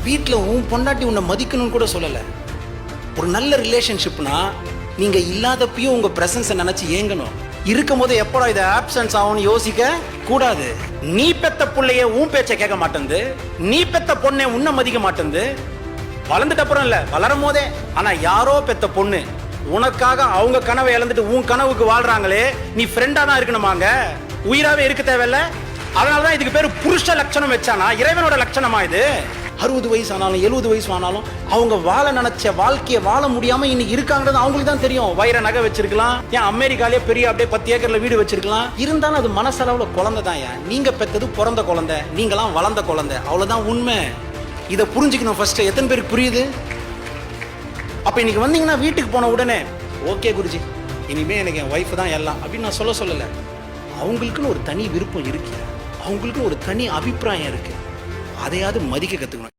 வீட்டில் உன் பொண்டாட்டி உன்னை மதிக்கணும்னு கூட சொல்லலை. ஒரு நல்ல ரிலேஷன்ஷிப்னா நீங்க இல்லாதப்பயும் உங்க பிரசன்ஸை நினைச்சு ஏங்கணும். இருக்கும் போது எப்படா இதை ஆப்சன்ஸ் ஆகும்னு யோசிக்க கூடாது. நீ பெத்த பிள்ளைய உன் பேச்சை கேட்க மாட்டேங்குது, நீ பெத்த பொண்ணை உன்னை மதிக்க மாட்டேங்குது. வளர்ந்துட்ட அப்புறம் இல்ல, வளரும் போதே. ஆனா யாரோ பெத்த பொண்ணு உனக்காக அவங்க கனவை இழந்துட்டு உன் கனவுக்கு வாழ்றாங்களே, நீ ஃப்ரெண்டா தான் இருக்கணுமாங்க, உயிராவே இருக்க தேவையில்ல. அதனாலதான் இதுக்கு பேரு புருஷ லட்சணம் வச்சானா இறைவனோட லட்சணமா இது? 60 வயசு ஆனாலும் 70 வயசு ஆனாலும் அவங்க வாழ நினைச்ச வாழ்க்கையை வாழ முடியாம இன்னைக்கு இருக்காங்கிறது அவங்களுக்கு தான் தெரியும். வைர நகை வச்சிருக்கலாம், ஏன் அமெரிக்காலே பெரிய அப்படியே 10 ஏக்கர்ல வீடு வச்சிருக்கலாம். இருந்தாலும் அது மனசளவுல குழந்தை தான். ஏன் நீங்க பெற்றது பிறந்த குழந்தை, நீங்களாம் வளர்ந்த குழந்தை, அவ்வளவுதான் உண்மை. இதை புரிஞ்சுக்கணும் ஃபர்ஸ்ட். எத்தனை பேருக்கு புரியுது? அப்ப இன்னைக்கு வந்தீங்கன்னா வீட்டுக்கு போன உடனே ஓகே குருஜி, இனிமே எனக்கு என் ஒய்ஃப் தான் எல்லாம் அப்படின்னு நான் சொல்லல. அவங்களுக்குன்னு ஒரு தனி விருப்பம் இருக்கு, அவங்களுக்குன்னு ஒரு தனி அபிப்பிராயம் இருக்கு. அதையாவது மதிக்க கத்துக்கணும்.